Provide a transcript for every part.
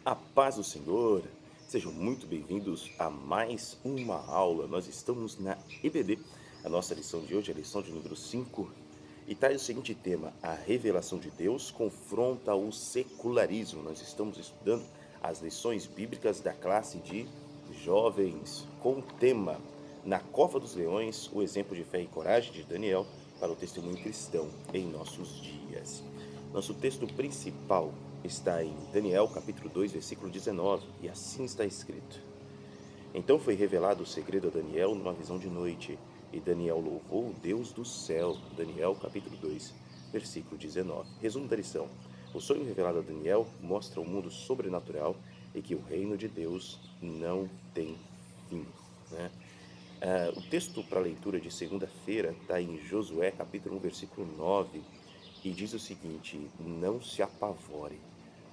A paz do Senhor, sejam muito bem-vindos a mais uma aula. Nós estamos na EBD, a nossa lição de hoje é a lição de número 5 e traz o seguinte tema: a revelação de Deus confronta o secularismo. Nós estamos estudando as lições bíblicas da classe de jovens com o tema Na Cova dos Leões, o exemplo de fé e coragem de Daniel para o testemunho cristão em nossos dias. Nosso texto principal está em Daniel, capítulo 2, versículo 19, e assim está escrito: Então foi revelado o segredo a Daniel numa visão de noite, e Daniel louvou o Deus do céu. Daniel, capítulo 2, versículo 19. Resumo da lição: o sonho revelado a Daniel mostra o mundo sobrenatural e que o reino de Deus não tem fim, né? O texto para leitura de segunda-feira está em Josué, capítulo 1, versículo 9, e diz o seguinte: não se apavore,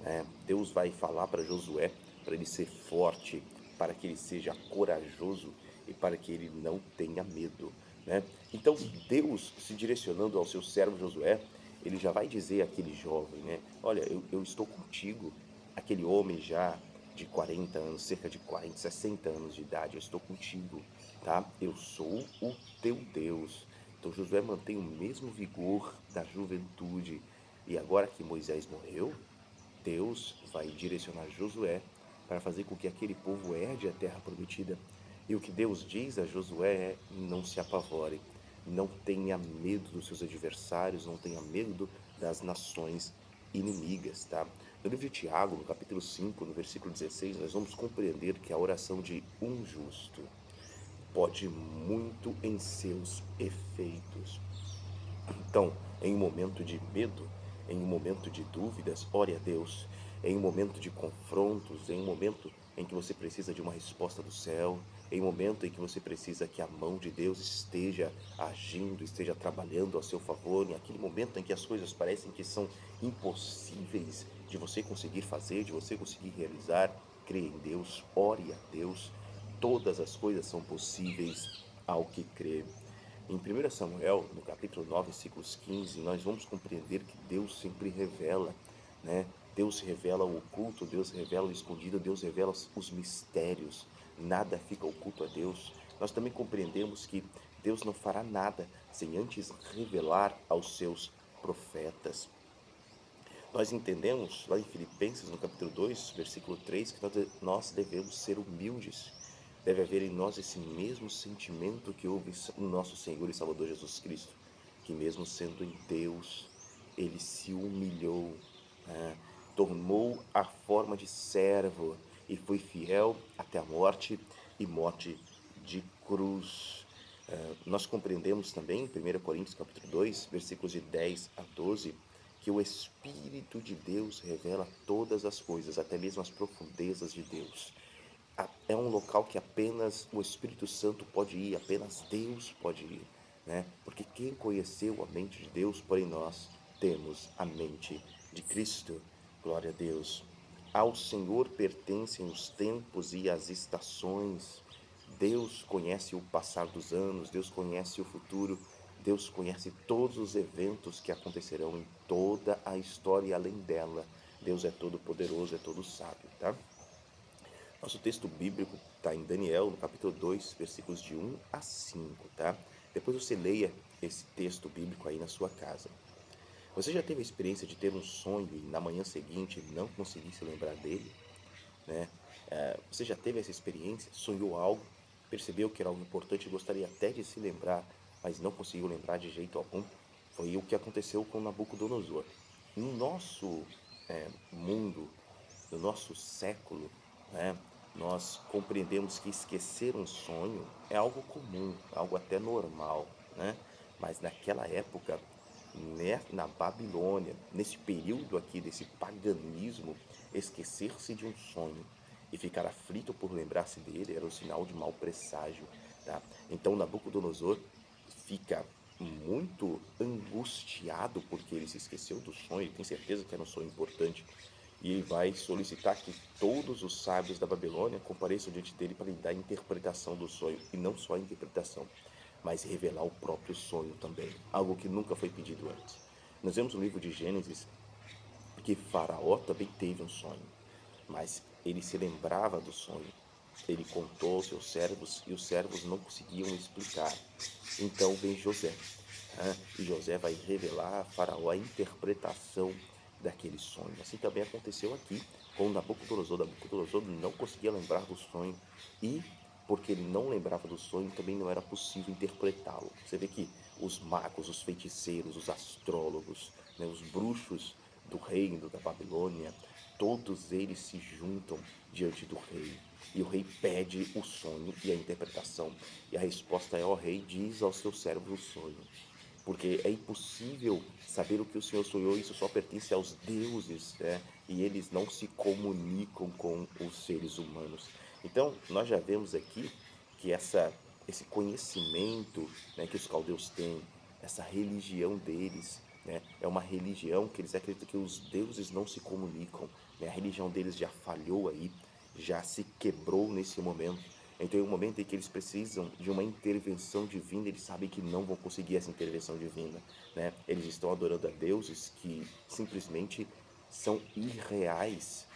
né? Deus vai falar para Josué para ele ser forte, para que ele seja corajoso e para que ele não tenha medo, né? Então, Deus, se direcionando ao seu servo Josué, ele já vai dizer àquele jovem, né? Olha, eu estou contigo, aquele homem já de 40 anos, cerca de 40, 60 anos de idade, eu estou contigo, tá? Eu sou o teu Deus. Então Josué mantém o mesmo vigor da juventude. E agora que Moisés morreu, Deus vai direcionar Josué para fazer com que aquele povo herde a terra prometida. E o que Deus diz a Josué é: não se apavore, não tenha medo dos seus adversários, não tenha medo das nações inimigas, tá? No livro de Tiago, no capítulo 5, no versículo 16, nós vamos compreender que a oração de um justo pode muito em seus efeitos. Então, em um momento de medo, em um momento de dúvidas, ore a Deus. Em um momento de confrontos, em um momento em que você precisa de uma resposta do céu, em um momento em que você precisa que a mão de Deus esteja agindo, esteja trabalhando a seu favor, em aquele momento em que as coisas parecem que são impossíveis de você conseguir fazer, de você conseguir realizar, creia em Deus, ore a Deus. Todas as coisas são possíveis ao que crê. Em 1 Samuel, no capítulo 9, versículos 15, nós vamos compreender que Deus sempre revela, né? Deus revela o oculto, Deus revela o escondido, Deus revela os mistérios. Nada fica oculto a Deus. Nós também compreendemos que Deus não fará nada sem antes revelar aos seus profetas. Nós entendemos lá em Filipenses, no capítulo 2, versículo 3, que nós devemos ser humildes. Deve haver em nós esse mesmo sentimento que houve no nosso Senhor e Salvador Jesus Cristo, que mesmo sendo em Deus, ele se humilhou, né? Tomou a forma de servo e foi fiel até a morte e morte de cruz. Nós compreendemos também, em 1 Coríntios capítulo 2, versículos de 10 a 12, que o Espírito de Deus revela todas as coisas, até mesmo as profundezas de Deus. É um local que apenas o Espírito Santo pode ir, apenas Deus pode ir, né? Porque quem conheceu a mente de Deus, porém nós temos a mente de Cristo. Glória a Deus. Ao Senhor pertencem os tempos e as estações. Deus conhece o passar dos anos, Deus conhece o futuro, Deus conhece todos os eventos que acontecerão em toda a história e além dela. Deus é todo poderoso, é todo sábio, tá? Nosso texto bíblico está em Daniel, no capítulo 2, versículos de 1 a 5, tá? Depois você leia esse texto bíblico aí na sua casa. Você já teve a experiência de ter um sonho e na manhã seguinte não conseguir se lembrar dele, né? Você já teve essa experiência? Sonhou algo, percebeu que era algo importante e gostaria até de se lembrar, mas não conseguiu lembrar de jeito algum? Foi o que aconteceu com Nabucodonosor. No nosso mundo, no nosso século, né, nós compreendemos que esquecer um sonho é algo comum, algo até normal, né? Mas naquela época, né, na Babilônia, nesse período aqui desse paganismo, esquecer-se de um sonho e ficar aflito por lembrar-se dele era um sinal de mau presságio, tá? Então Nabucodonosor fica muito angustiado porque ele se esqueceu do sonho, tem certeza que era um sonho importante, e ele vai solicitar que todos os sábios da Babilônia compareçam diante dele para lhe dar a interpretação do sonho, e não só a interpretação, mas revelar o próprio sonho também, algo que nunca foi pedido antes. Nós vemos no livro de Gênesis que Faraó também teve um sonho. mas ele se lembrava do sonho. Ele contou aos seus servos e os servos não conseguiam explicar. Então vem José, né? E José vai revelar a Faraó a interpretação daquele sonho. Assim também aconteceu aqui com Nabucodonosor. Nabucodonosor não conseguia lembrar do sonho e, porque ele não lembrava do sonho, também não era possível interpretá-lo. Você vê que os magos, os feiticeiros, os astrólogos, né, os bruxos do reino da Babilônia, todos eles se juntam diante do rei. E o rei pede o sonho e a interpretação. E a resposta é: ó rei, diz aos seus servos o sonho. Porque é impossível saber o que o Senhor sonhou, isso só pertence aos deuses, né? E eles não se comunicam com os seres humanos. Então, nós já vemos aqui que esse conhecimento, né, que os caldeus têm, essa religião deles, né, é uma religião que eles acreditam que os deuses não se comunicam, né? A religião deles já falhou aí, já se quebrou nesse momento. Então, em um momento em que eles precisam de uma intervenção divina, eles sabem que não vão conseguir essa intervenção divina, né? Eles estão adorando a deuses que simplesmente são irreais,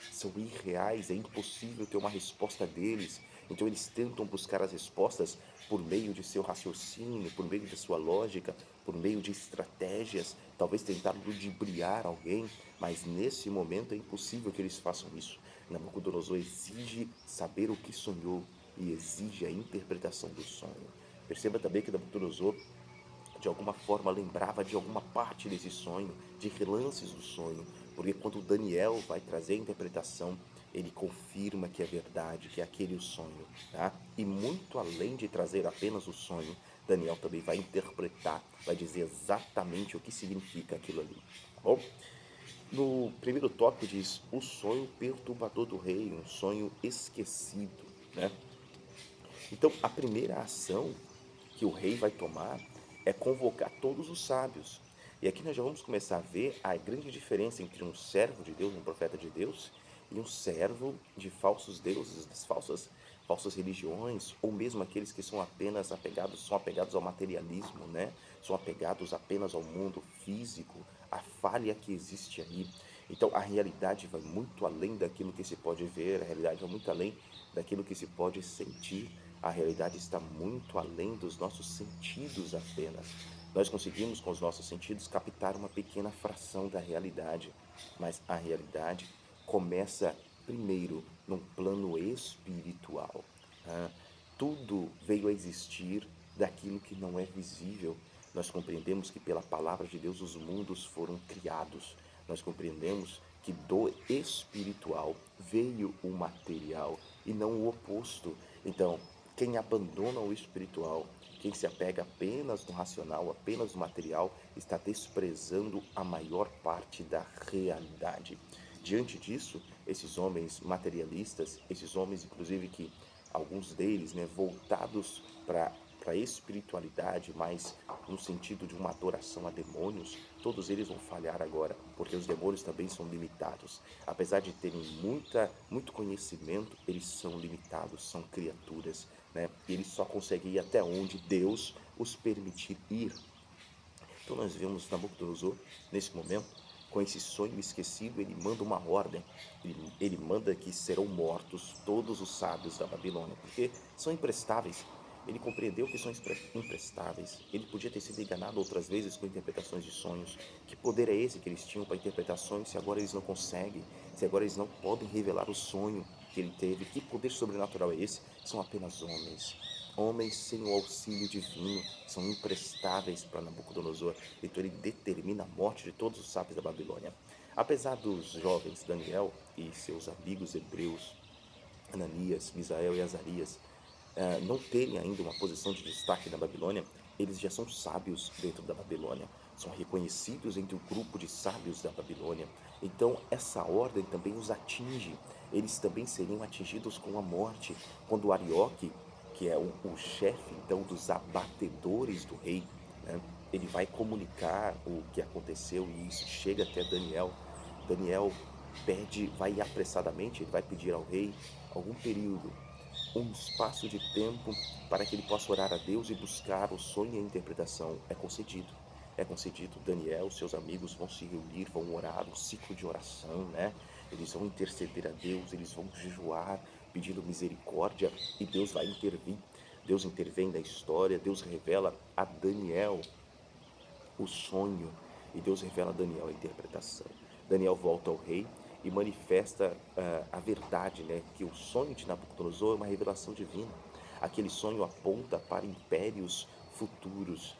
é impossível ter uma resposta deles. Então, eles tentam buscar as respostas por meio de seu raciocínio, por meio de sua lógica, por meio de estratégias, talvez tentar ludibriar alguém, mas nesse momento é impossível que eles façam isso. Nabucodonosor exige saber o que sonhou e exige a interpretação do sonho. Perceba também que Nabucodonosor, de alguma forma, lembrava de alguma parte desse sonho, de relances do sonho, porque quando Daniel vai trazer a interpretação, ele confirma que é verdade, que é aquele o sonho, tá? E muito além de trazer apenas o sonho, Daniel também vai interpretar, vai dizer exatamente o que significa aquilo ali, tá bom? No primeiro tópico diz o sonho perturbador do rei, um sonho esquecido, né? Então, a primeira ação que o rei vai tomar é convocar todos os sábios. E aqui nós já vamos começar a ver a grande diferença entre um servo de Deus, um profeta de Deus, e um servo de falsos deuses, das falsas religiões, ou mesmo aqueles que são apegados ao materialismo, né? São apegados apenas ao mundo físico, à falha que existe aí. Então, a realidade vai muito além daquilo que se pode ver, a realidade vai muito além daquilo que se pode sentir. A realidade está muito além dos nossos sentidos apenas. Nós conseguimos, com os nossos sentidos, captar uma pequena fração da realidade, mas a realidade começa primeiro num plano espiritual. Né? Tudo veio a existir daquilo que não é visível. Nós compreendemos que pela palavra de Deus os mundos foram criados. Nós compreendemos que do espiritual veio o material e não o oposto. Então, quem abandona o espiritual, quem se apega apenas no racional, apenas no material, está desprezando a maior parte da realidade. Diante disso, esses homens materialistas, esses homens, inclusive, que alguns deles, né, voltados para a espiritualidade, mas no sentido de uma adoração a demônios, todos eles vão falhar agora, porque os demônios também são limitados. Apesar de terem muito conhecimento, eles são limitados, são criaturas, né? E eles só conseguem ir até onde Deus os permitir ir. Então nós vemos Nabucodonosor, nesse momento, com esse sonho esquecido, ele manda uma ordem. Ele manda que serão mortos todos os sábios da Babilônia, porque são imprestáveis. Ele compreendeu que são imprestáveis. Ele podia ter sido enganado outras vezes com interpretações de sonhos. Que poder é esse que eles tinham para interpretações se agora eles não conseguem? Se agora eles não podem revelar o sonho que ele teve? Que poder sobrenatural é esse? São apenas homens. Homens sem o auxílio divino são imprestáveis para Nabucodonosor, então ele determina a morte de todos os sábios da Babilônia. Apesar dos jovens Daniel e seus amigos hebreus, Ananias, Misael e Azarias, não terem ainda uma posição de destaque na Babilônia, eles já são sábios dentro da Babilônia, são reconhecidos entre o grupo de sábios da Babilônia. Então, essa ordem também os atinge, eles também seriam atingidos com a morte, quando Arioque, que é o chefe então dos abatedores do rei, né, ele vai comunicar o que aconteceu e isso chega até Daniel. Daniel vai apressadamente, ele vai pedir ao rei algum período, um espaço de tempo para que ele possa orar a Deus e buscar o sonho e a interpretação. É concedido. É concedido. Daniel, seus amigos vão se reunir, vão orar, um ciclo de oração, né? eles vão interceder a Deus, eles vão jejuar, pedindo misericórdia, e Deus vai intervir. Deus intervém na história, Deus revela a Daniel o sonho, e Deus revela a Daniel a interpretação. Daniel volta ao rei e manifesta a verdade, né, que o sonho de Nabucodonosor é uma revelação divina. Aquele sonho aponta para impérios futuros.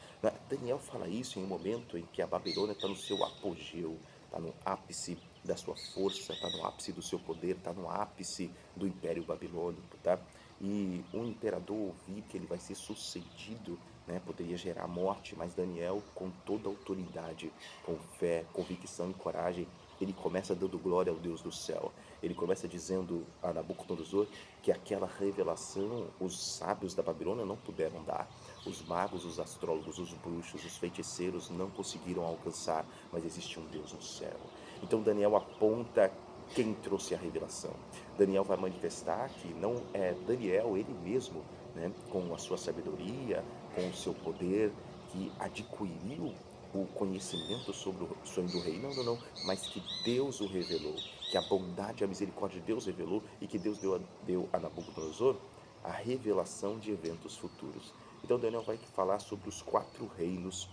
Daniel fala isso em um momento em que a Babilônia está no seu apogeu, está no ápice da sua força, está no ápice do seu poder, está no ápice do Império Babilônico, tá? E um imperador ouvir que ele vai ser sucedido, né, poderia gerar morte, mas Daniel, com toda autoridade, com fé, convicção e coragem, ele começa dando glória ao Deus do céu. Ele começa dizendo a Nabucodonosor que aquela revelação os sábios da Babilônia não puderam dar. Os magos, os astrólogos, os bruxos, os feiticeiros não conseguiram alcançar, mas existe um Deus no céu. Então Daniel aponta quem trouxe a revelação. Daniel vai manifestar que não é Daniel ele mesmo, né, com a sua sabedoria, com o seu poder, que adquiriu o conhecimento sobre o sonho do rei. Não, não, não, mas que Deus o revelou, que a bondade e a misericórdia de Deus revelou, e que Deus deu a Nabucodonosor a revelação de eventos futuros. Então Daniel vai falar sobre os 4 reinos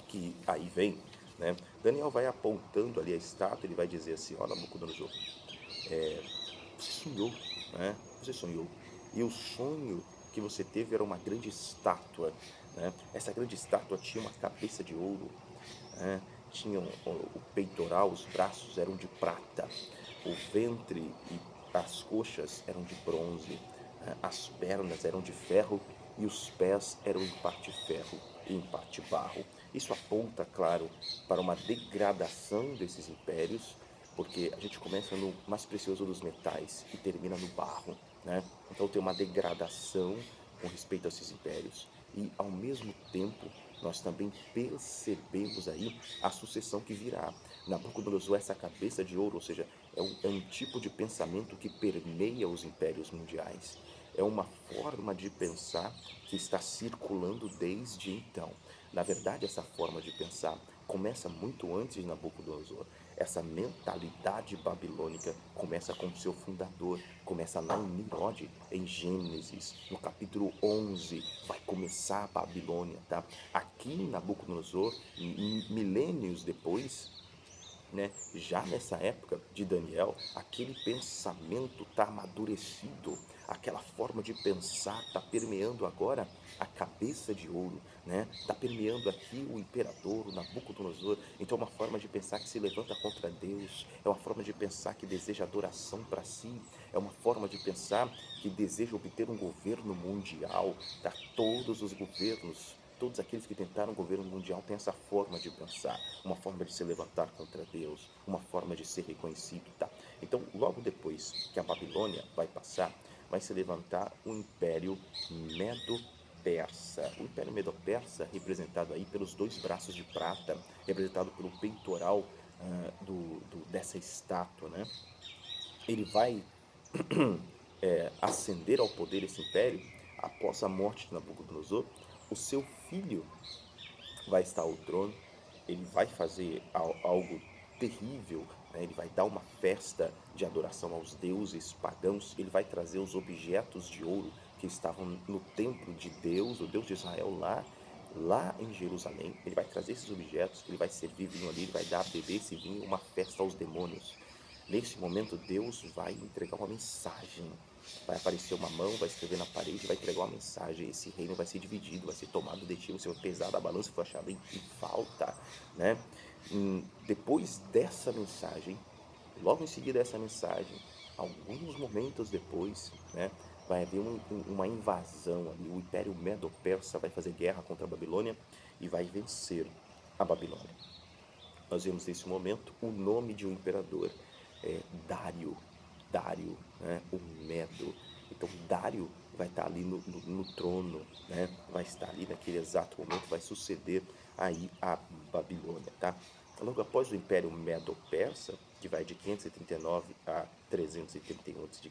que aí vem, né? Daniel vai apontando ali a estátua, ele vai dizer assim: ó, Nabucodonosor, você sonhou, né? Você sonhou. E o sonho que você teve era uma grande estátua, né? Essa grande estátua tinha uma cabeça de ouro, né? Tinha o peitoral, os braços eram de prata, o ventre e as coxas eram de bronze, né? As pernas eram de ferro e os pés eram em parte ferro e em parte barro. Isso aponta, claro, para uma degradação desses impérios, porque a gente começa no mais precioso dos metais e termina no barro, né? Então tem uma degradação com respeito a esses impérios, e ao mesmo tempo nós também percebemos aí a sucessão que virá. Nabucodonosor, essa cabeça de ouro, ou seja, é um tipo de pensamento que permeia os impérios mundiais. É uma forma de pensar que está circulando desde então. Na verdade, essa forma de pensar começa muito antes de Nabucodonosor. Essa mentalidade babilônica começa com seu fundador, começa lá em Nimrod, em Gênesis, no capítulo 11, vai começar a Babilônia, tá? Aqui em Nabucodonosor, milênios depois, né? Já nessa época de Daniel, aquele pensamento está amadurecido, aquela forma de pensar está permeando agora a cabeça de ouro, né? Está permeando aqui o imperador, o Nabucodonosor. Então é uma forma de pensar que se levanta contra Deus, é uma forma de pensar que deseja adoração para si, é uma forma de pensar que deseja obter um governo mundial, tá? Todos os governos, todos aqueles que tentaram o governo mundial têm essa forma de pensar, uma forma de se levantar contra Deus, uma forma de ser reconhecido, tá? Então, logo depois que a Babilônia vai passar, vai se levantar o Império Medo-Persa. O Império Medo-Persa, representado aí pelos 2 braços de prata, representado pelo peitoral dessa estátua, né? Ele vai ascender ao poder esse império após a morte de Nabucodonosor. O seu filho vai estar ao trono, ele vai fazer algo terrível, né? Ele vai dar uma festa de adoração aos deuses pagãos, ele vai trazer os objetos de ouro que estavam no templo de Deus, o Deus de Israel, lá em Jerusalém. Ele vai trazer esses objetos, ele vai servir vinho ali, ele vai dar a beber esse vinho, uma festa aos demônios. Nesse momento, Deus vai entregar uma mensagem. Vai aparecer uma mão, vai escrever na parede, vai entregar uma mensagem. Esse reino vai ser dividido, vai ser tomado de ti, vai ser pesado a balança, foi achado em falta, né? Depois dessa mensagem, logo em seguida dessa mensagem, alguns momentos depois, né, vai haver uma invasão ali. O Império Medo-Persa vai fazer guerra contra a Babilônia e vai vencer a Babilônia. Nós vemos nesse momento o nome de um imperador, Dário, Dário, né, o Medo. Então Dário vai estar ali no trono, né, vai estar ali naquele exato momento, vai suceder aí a Babilônia, tá? Logo após o Império Medo-Persa, que vai de 539 a 331 a.C.,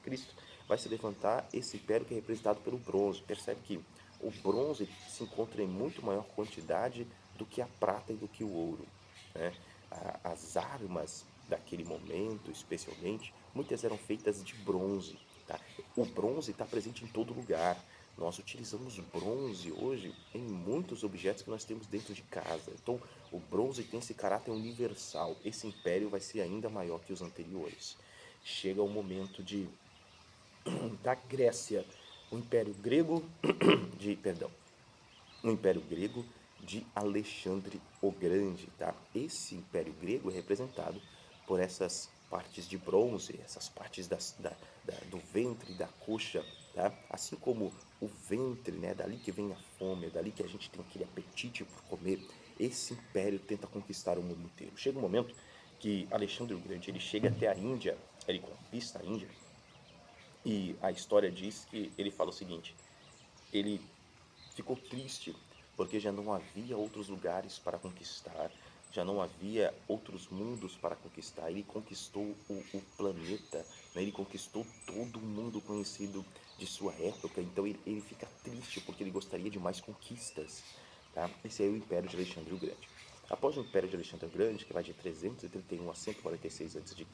vai se levantar esse império que é representado pelo bronze. Percebe que o bronze se encontra em muito maior quantidade do que a prata e do que o ouro, né? As armas daquele momento, especialmente, muitas eram feitas de bronze, tá? O bronze está presente em todo lugar. Nós utilizamos bronze hoje em muitos objetos que nós temos dentro de casa. Então, o bronze tem esse caráter universal. Esse império vai ser ainda maior que os anteriores. Chega o momento da Grécia, o Império Grego perdão, o Império Grego de Alexandre o Grande, tá? Esse Império Grego é representado por essas partes de bronze, essas partes do ventre, da coxa, tá? Assim como o ventre, né? Dali que vem a fome, é dali que a gente tem aquele apetite por comer. Esse império tenta conquistar o mundo inteiro. Chega um momento que Alexandre o Grande ele chega até a Índia, ele conquista a Índia e a história diz que ele fala o seguinte: ele ficou triste porque já não havia outros lugares para conquistar, já não havia outros mundos para conquistar. Ele conquistou o planeta, né? Ele conquistou todo o mundo conhecido de sua época. Então ele fica triste porque ele gostaria de mais conquistas. Tá? Esse é o Império de Alexandre o Grande. Após o Império de Alexandre o Grande, que vai de 331 a 146 a.C.,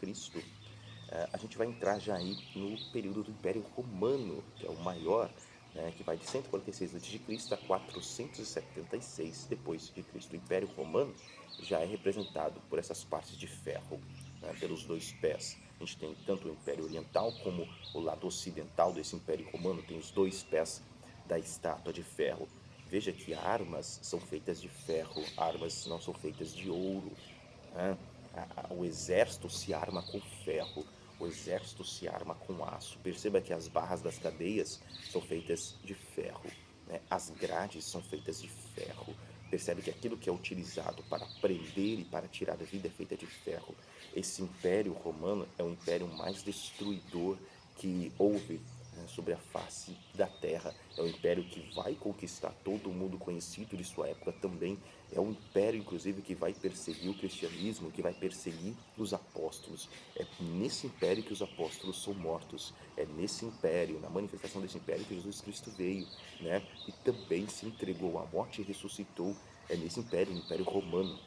a gente vai entrar já aí no período do Império Romano, que é o maior, né, que vai de 146 a.C. a 476 depois de Cristo. O Império Romano já é representado por essas partes de ferro, né, pelos dois pés. A gente tem tanto o Império Oriental como o lado ocidental desse Império Romano, tem os dois pés da estátua de ferro. Veja que armas são feitas de ferro, armas não são feitas de ouro, né? O exército se arma com ferro, o exército se arma com aço. Perceba que as barras das cadeias são feitas de ferro, né? As grades são feitas de ferro. Percebe que aquilo que é utilizado para prender e para tirar a vida é feita de ferro. Esse império romano é o império mais destruidor que houve, né, sobre a face da terra. É o império que vai conquistar todo o mundo conhecido de sua época também. É um império, inclusive, que vai perseguir o cristianismo, que vai perseguir os apóstolos. É nesse império que os apóstolos são mortos. É nesse império, na manifestação desse império, que Jesus Cristo veio, né? E também se entregou à morte e ressuscitou. É nesse império, no Império Romano.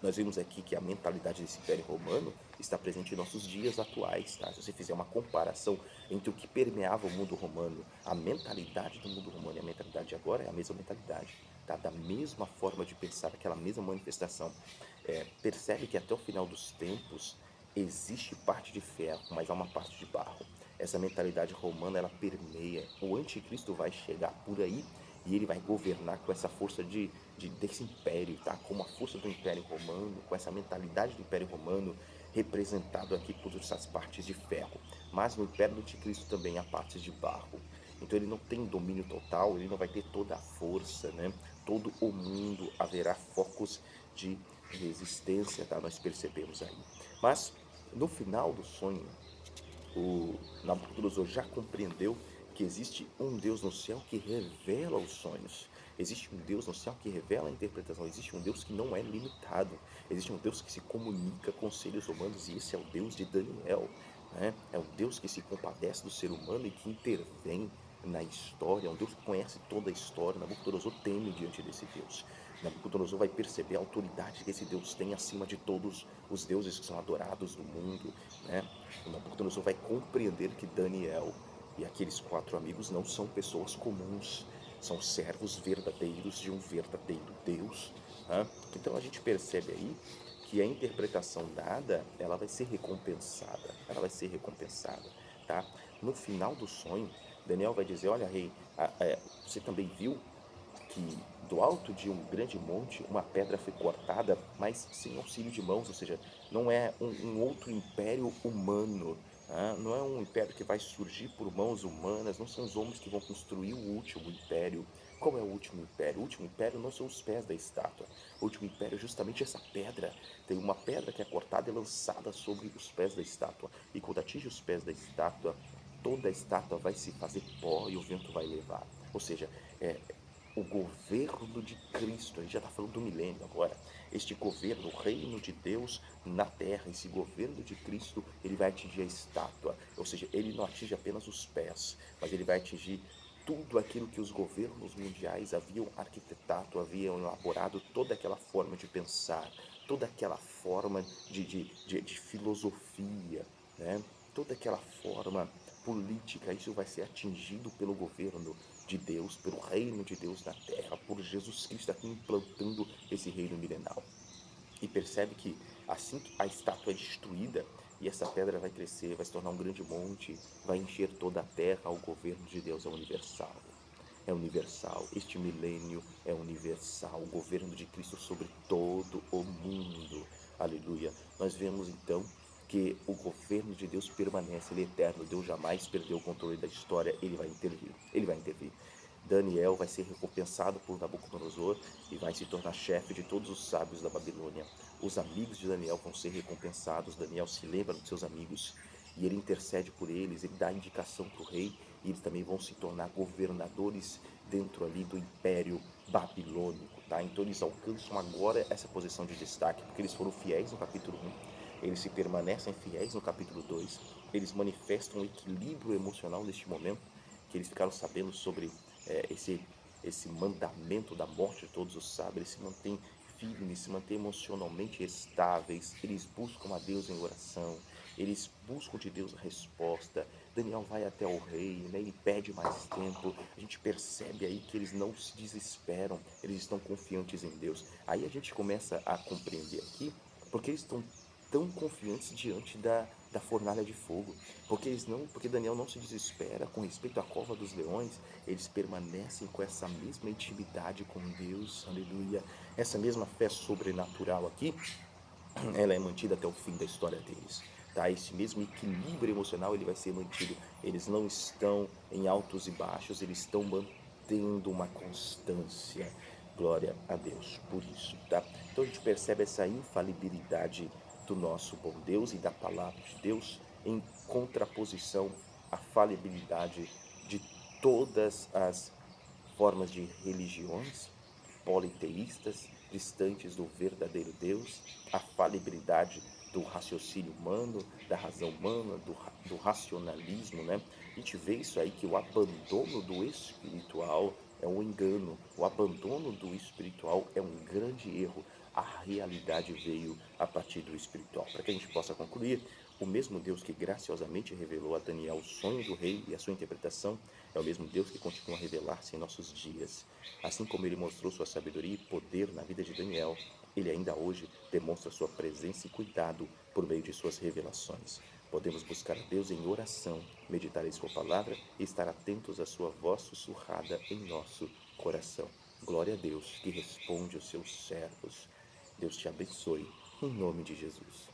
Nós vimos aqui que a mentalidade desse Império Romano está presente em nossos dias atuais, tá? Se você fizer uma comparação entre o que permeava o mundo romano, a mentalidade do mundo romano e a mentalidade de agora é a mesma mentalidade, tá? Da mesma forma de pensar, aquela mesma manifestação. Percebe que até o final dos tempos existe parte de ferro, mas há uma parte de barro. Essa mentalidade romana, ela permeia. O anticristo vai chegar por aí e ele vai governar com essa força desse império, tá? Com a força do Império Romano, com essa mentalidade do Império Romano representado aqui por essas partes de ferro. Mas no Império do Anticristo também há partes de barro. Então ele não tem domínio total, ele não vai ter toda a força, né? Todo o mundo haverá focos de resistência, tá? Nós percebemos aí. Mas no final do sonho, o Nabucodonosor já compreendeu que existe um Deus no céu que revela os sonhos. Existe um Deus no céu que revela a interpretação. Existe um Deus que não é limitado. Existe um Deus que se comunica com os seres humanos e esse é o Deus de Daniel, né? É o Deus que se compadece do ser humano e que intervém na história. É um Deus que conhece toda a história. Nabucodonosor teme diante desse Deus. Nabucodonosor vai perceber a autoridade que esse Deus tem acima de todos os deuses que são adorados no mundo, né? O Nabucodonosor vai compreender que Daniel e aqueles quatro amigos não são pessoas comuns, são servos verdadeiros de um verdadeiro Deus, né? Então a gente percebe aí que a interpretação dada, ela vai ser recompensada, tá? No final do sonho, Daniel vai dizer, olha rei, você também viu que do alto de um grande monte uma pedra foi cortada, mas sem auxílio de mãos, ou seja, não é um outro império humano, não é um império que vai surgir por mãos humanas, não são os homens que vão construir o último império. Qual é o último império? O último império não são os pés da estátua, o último império é justamente essa pedra. Tem uma pedra que é cortada e lançada sobre os pés da estátua, e quando atinge os pés da estátua, toda a estátua vai se fazer pó e o vento vai levar. Ou seja, é, o governo de Cristo, a gente já está falando do milênio agora, este governo, o reino de Deus na terra, esse governo de Cristo, ele vai atingir a estátua, ou seja, ele não atinge apenas os pés, mas ele vai atingir tudo aquilo que os governos mundiais haviam arquitetado, haviam elaborado, toda aquela forma de pensar, toda aquela forma de filosofia, né? Toda aquela forma política, isso vai ser atingido pelo governo de Deus, pelo reino de Deus na terra, por Jesus Cristo aqui implantando esse reino milenar. E percebe que assim que a estátua é destruída e essa pedra vai crescer, vai se tornar um grande monte, vai encher toda a terra, o governo de Deus é universal. É universal, este milênio é universal, o governo de Cristo sobre todo o mundo. Aleluia. Nós vemos então que o governo de Deus permanece, ele é eterno. Deus jamais perdeu o controle da história, ele vai intervir. Ele vai intervir. Daniel vai ser recompensado por Nabucodonosor e vai se tornar chefe de todos os sábios da Babilônia. Os amigos de Daniel vão ser recompensados. Daniel se lembra dos seus amigos e ele intercede por eles, ele dá indicação para o rei e eles também vão se tornar governadores dentro ali do império babilônico, tá? Então eles alcançam agora essa posição de destaque porque eles foram fiéis no capítulo 1, eles se permanecem fiéis no capítulo 2, eles manifestam um equilíbrio emocional neste momento, que eles ficaram sabendo sobre esse mandamento da morte de todos os sábios, eles se mantêm firmes, se mantêm emocionalmente estáveis, eles buscam a Deus em oração, eles buscam de Deus a resposta. Daniel vai até o rei, né? Ele pede mais tempo. A gente percebe aí que eles não se desesperam, eles estão confiantes em Deus. Aí a gente começa a compreender aqui porque eles estão tão confiantes diante da fornalha de fogo, porque Daniel não se desespera com respeito à cova dos leões, eles permanecem com essa mesma intimidade com Deus, aleluia, essa mesma fé sobrenatural aqui, ela é mantida até o fim da história deles, tá? Esse mesmo equilíbrio emocional ele vai ser mantido, eles não estão em altos e baixos, eles estão mantendo uma constância. Glória a Deus por isso, tá? Então a gente percebe essa infalibilidade do nosso bom Deus e da palavra de Deus em contraposição à falibilidade de todas as formas de religiões politeístas, distantes do verdadeiro Deus, a falibilidade do raciocínio humano, da razão humana, do racionalismo, né? A gente vê isso aí, que o abandono do espiritual é um engano, o abandono do espiritual é um grande erro. A realidade veio a partir do espiritual. Para que a gente possa concluir, o mesmo Deus que graciosamente revelou a Daniel o sonho do rei e a sua interpretação é o mesmo Deus que continua a revelar-se em nossos dias. Assim como ele mostrou sua sabedoria e poder na vida de Daniel, ele ainda hoje demonstra sua presença e cuidado por meio de suas revelações. Podemos buscar a Deus em oração, meditar em sua palavra e estar atentos à sua voz sussurrada em nosso coração. Glória a Deus que responde aos seus servos. Deus te abençoe, em nome de Jesus.